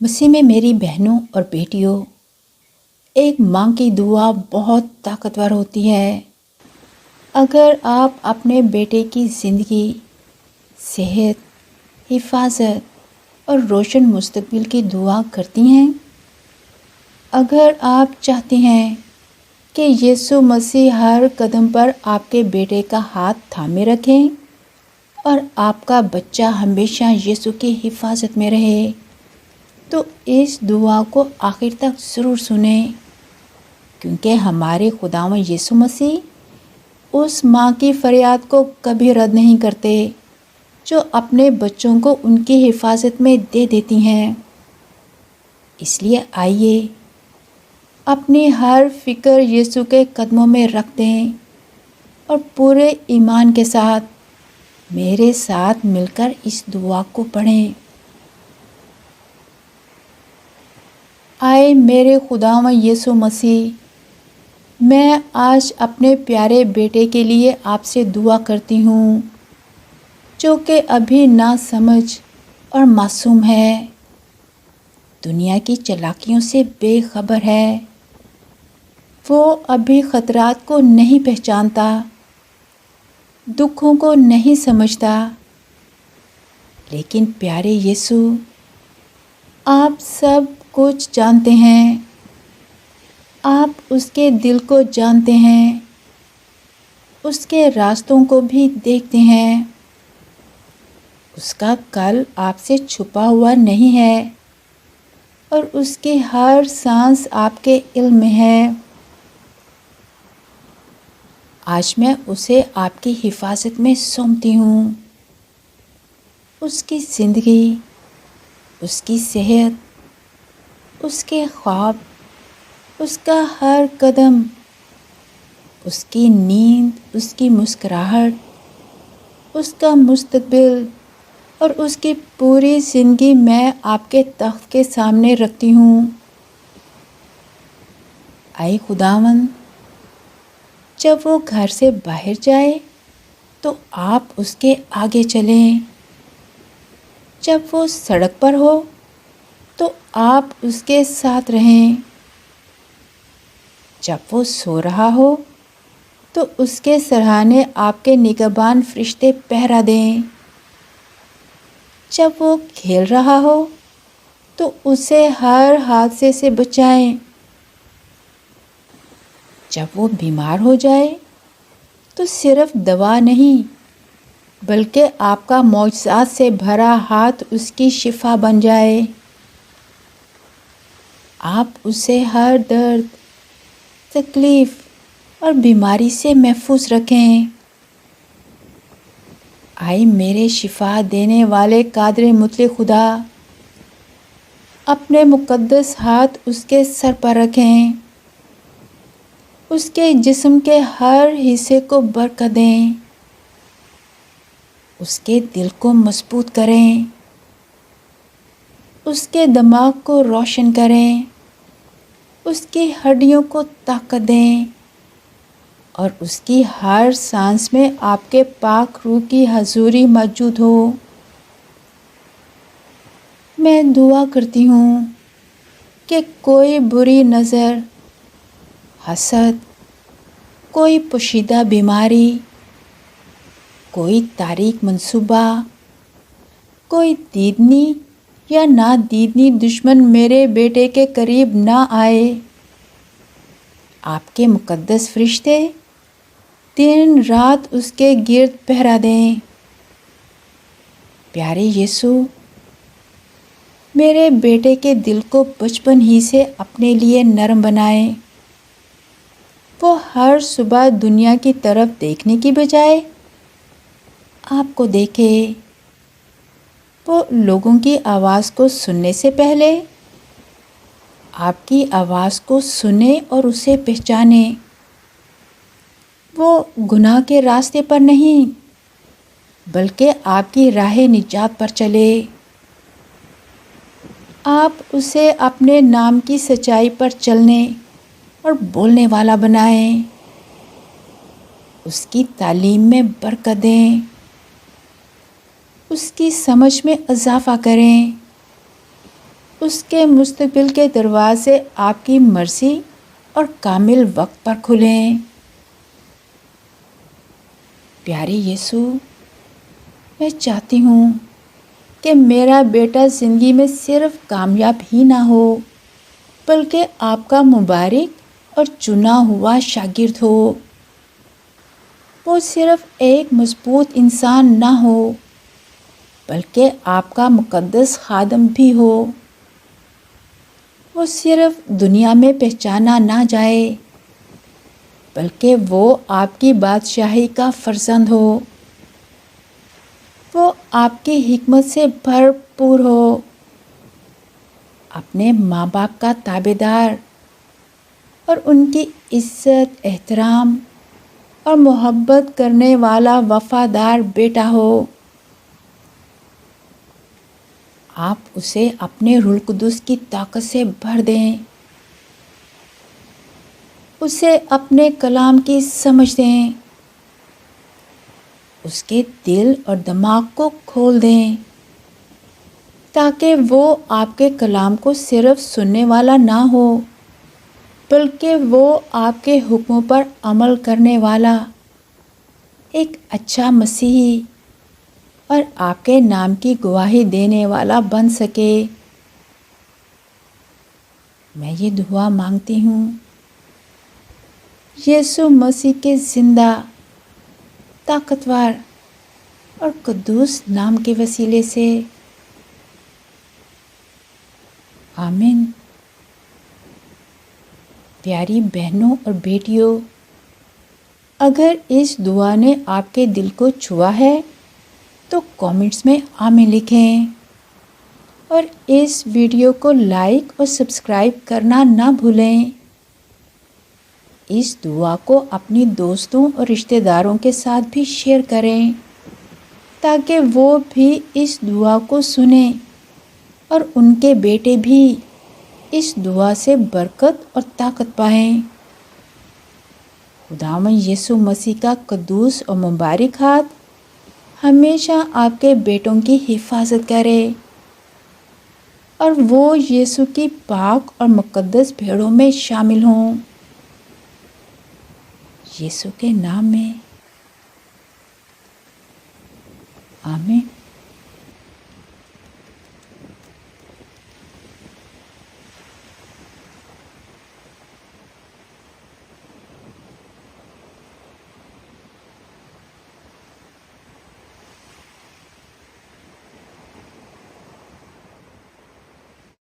مسیح میں میری بہنوں اور بیٹیوں، ایک ماں کی دعا بہت طاقتور ہوتی ہے۔ اگر آپ اپنے بیٹے کی زندگی، صحت، حفاظت اور روشن مستقبل کی دعا کرتی ہیں، اگر آپ چاہتے ہیں کہ یسوع مسیح ہر قدم پر آپ کے بیٹے کا ہاتھ تھامے رکھیں اور آپ کا بچہ ہمیشہ یسوع کی حفاظت میں رہے، تو اس دعا کو آخر تک ضرور سنیں، کیونکہ ہمارے خداوند یسوع مسیح اس ماں کی فریاد کو کبھی رد نہیں کرتے جو اپنے بچوں کو ان کی حفاظت میں دے دیتی ہیں۔ اس لیے آئیے اپنی ہر فکر یسوع کے قدموں میں رکھ دیں اور پورے ایمان کے ساتھ میرے ساتھ مل کر اس دعا کو پڑھیں۔ آئے میرے خداوند یسوع مسیح، میں آج اپنے پیارے بیٹے کے لیے آپ سے دعا کرتی ہوں، جو کہ ابھی ناسمجھ اور معصوم ہے، دنیا کی چالاکیوں سے بے خبر ہے۔ وہ ابھی خطرات کو نہیں پہچانتا، دکھوں کو نہیں سمجھتا، لیکن پیارے یسوع، آپ سب کچھ جانتے ہیں، آپ اس کے دل کو جانتے ہیں، اس کے راستوں کو بھی دیکھتے ہیں۔ اس کا کل آپ سے چھپا ہوا نہیں ہے اور اس کی ہر سانس آپ کے علم میں ہے۔ آج میں اسے آپ کی حفاظت میں سونپتی ہوں۔ اس کی زندگی، اس کی صحت، اس کے خواب، اس کا ہر قدم، اس کی نیند، اس کی مسکراہٹ، اس کا مستقبل اور اس کی پوری زندگی میں آپ کے تخت کے سامنے رکھتی ہوں۔ اے خداوند، جب وہ گھر سے باہر جائے تو آپ اس کے آگے چلیں، جب وہ سڑک پر ہو تو آپ اس کے ساتھ رہیں، جب وہ سو رہا ہو تو اس کے سرہانے آپ کے نگہبان فرشتے پہرا دیں، جب وہ کھیل رہا ہو تو اسے ہر حادثے سے بچائیں، جب وہ بیمار ہو جائے تو صرف دوا نہیں بلکہ آپ کا معجزات سے بھرا ہاتھ اس کی شفا بن جائے۔ آپ اسے ہر درد، تکلیف اور بیماری سے محفوظ رکھیں۔ آئے میرے شفا دینے والے قادر مطلق خدا، اپنے مقدس ہاتھ اس کے سر پر رکھیں، اس کے جسم کے ہر حصے کو برکت دیں، اس کے دل کو مضبوط کریں، اس کے دماغ کو روشن کریں، اس کی ہڈیوں کو طاقت دیں اور اس کی ہر سانس میں آپ کے پاک روح کی حضوری موجود ہو۔ میں دعا کرتی ہوں کہ کوئی بری نظر، حسد، کوئی پوشیدہ بیماری، کوئی تاریک منصوبہ، کوئی دیدنی یا نادیدنی دشمن میرے بیٹے کے قریب نہ آئے۔ آپ کے مقدس فرشتے دن رات اس کے گرد پہرا دیں۔ پیارے یسوع، میرے بیٹے کے دل کو بچپن ہی سے اپنے لیے نرم بنائیں۔ وہ ہر صبح دنیا کی طرف دیکھنے کی بجائے آپ کو دیکھے۔ وہ لوگوں کی آواز کو سننے سے پہلے آپ کی آواز کو سنے اور اسے پہچانے۔ وہ گناہ کے راستے پر نہیں بلکہ آپ کی راہ نجات پر چلے۔ آپ اسے اپنے نام کی سچائی پر چلنے اور بولنے والا بنائیں۔ اس کی تعلیم میں برکت دیں، اس کی سمجھ میں اضافہ کریں، اس کے مستقبل کے دروازے آپ کی مرضی اور کامل وقت پر کھلیں۔ پیارے یسوع، میں چاہتی ہوں کہ میرا بیٹا زندگی میں صرف کامیاب ہی نہ ہو بلکہ آپ کا مبارک اور چنا ہوا شاگرد ہو۔ وہ صرف ایک مضبوط انسان نہ ہو بلکہ آپ کا مقدس خادم بھی ہو۔ وہ صرف دنیا میں پہچانا نہ جائے بلکہ وہ آپ کی بادشاہی کا فرزند ہو۔ وہ آپ کی حکمت سے بھرپور ہو، اپنے ماں باپ کا تابعدار اور ان کی عزت، احترام اور محبت کرنے والا وفادار بیٹا ہو۔ آپ اسے اپنے روح القدس کی طاقت سے بھر دیں، اسے اپنے کلام کی سمجھ دیں، اس کے دل اور دماغ کو کھول دیں تاکہ وہ آپ کے کلام کو صرف سننے والا نہ ہو بلکہ وہ آپ کے حکموں پر عمل کرنے والا ایک اچھا مسیحی اور آپ کے نام کی گواہی دینے والا بن سکے۔ میں یہ دعا مانگتی ہوں یسوع مسیح کے زندہ، طاقتور اور قدوس نام کے وسیلے سے، آمین۔ پیاری بہنوں اور بیٹیوں، اگر اس دعا نے آپ کے دل کو چھوا ہے تو کامنٹس میں آمین لکھیں اور اس ویڈیو کو لائک اور سبسکرائب کرنا نہ بھولیں۔ اس دعا کو اپنی دوستوں اور رشتہ داروں کے ساتھ بھی شیئر کریں تاکہ وہ بھی اس دعا کو سنیں اور ان کے بیٹے بھی اس دعا سے برکت اور طاقت پائیں۔ خداوند یسوع مسیح کا قدوس اور مبارک ہاتھ ہمیشہ آپ کے بیٹوں کی حفاظت کرے اور وہ یسوع کی پاک اور مقدس بھیڑوں میں شامل ہوں۔ یسوع کے نام میں، آمین۔